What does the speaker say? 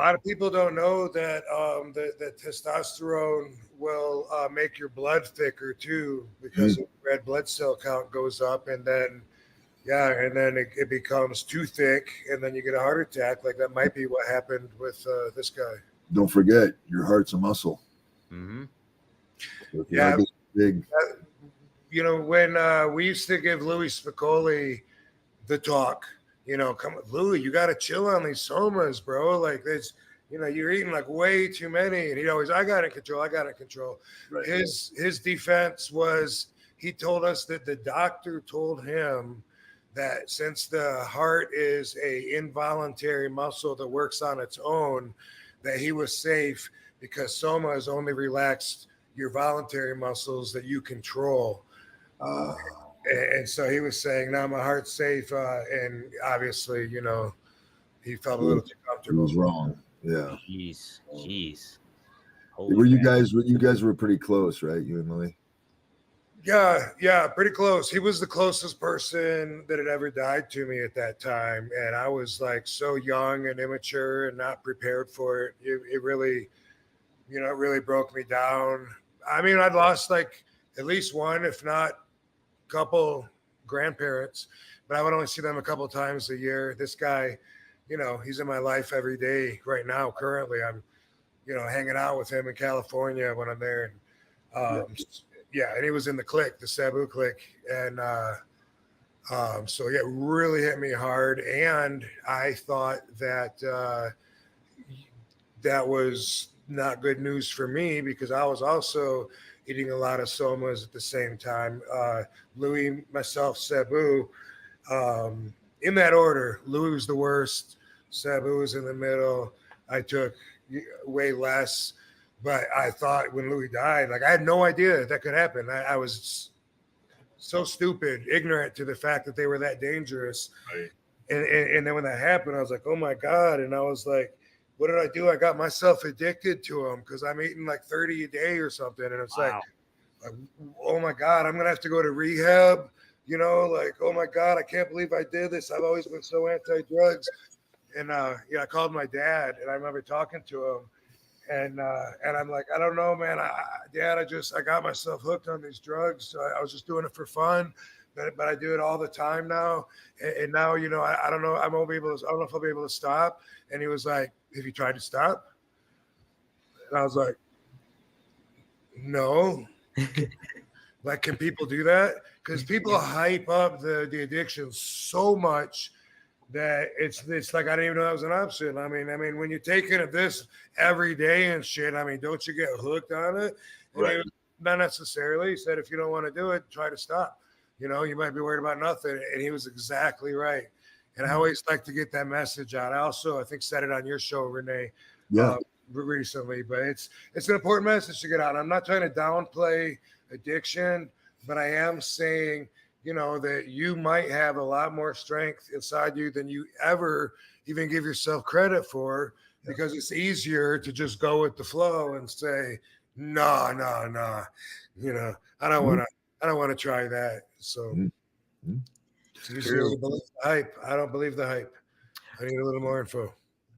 lot of people don't know that that testosterone will make your blood thicker too, because the red blood cell count goes up, and then it becomes too thick, and then you get a heart attack. Like that might be what happened with this guy. Don't forget, your heart's a muscle. Mm-hmm. So Yeah, big. You know, when we used to give Louie Spicolli the talk, you know, come Louie, you got to chill on these somas, bro. Like this, you know, you're eating like way too many, and he'd always, I got it control, I got it control. Right. His defense was he told us that the doctor told him that since the heart is a involuntary muscle that works on its own, that he was safe because soma is only relaxed your voluntary muscles that you control. And so he was saying, "Now my heart's safe," and obviously, you know, he felt a little too It comfortable. was wrong. Yeah. Jeez. Were you guys? You guys were pretty close, right? You and Louie. Yeah, pretty close. He was the closest person that had ever died to me at that time, and I was like so young and immature and not prepared for it. It really, you know, it really broke me down. I mean, I'd lost like at least one, if not a couple grandparents, but I would only see them a couple times a year. This guy, you know, he's in my life every day right now. Currently, I'm, you know, hanging out with him in California when I'm there. Yeah, and he was in the clique, the Sabu clique, and so yeah, it really hit me hard. And I thought that that was not good news for me because I was also eating a lot of somas at the same time. Louie, myself, Sabu, in that order. Louie was the worst. Sabu was in the middle. I took way less. But I thought when Louie died, like I had no idea that could happen. I was so stupid, ignorant to the fact that they were that dangerous. Right. And then when that happened, I was like, oh my God. And I was like, what did I do? I got myself addicted to them because I'm eating like 30 a day or something. And it's like, oh my God, I'm going to have to go to rehab. You know, like, oh my God, I can't believe I did this. I've always been so anti-drugs. And I called my dad, and I remember talking to him. And I'm like, I don't know, man. Dad, I got myself hooked on these drugs. So I was just doing it for fun, but I do it all the time now. And now, you know, I don't know. I don't know if I'll be able to stop. And he was like, have you tried to stop? And I was like, no. Like, can people do that? Because people hype up the addiction so much that it's like I didn't even know that was an option. I mean, when you're taking this every day and shit, I mean, don't you get hooked on it? And Right. Not necessarily. He said, if you don't want to do it, try to stop. You know, you might be worried about nothing. And he was exactly right. And I always like to get that message out. I think said it on your show, Rene, recently. But it's an important message to get out. I'm not trying to downplay addiction, but I am saying, you know, that you might have a lot more strength inside you than you ever even give yourself credit for, because it's easier to just go with the flow and say, no. You know, I don't want to try that. So usually believe the hype. I don't believe the hype. I need a little more info.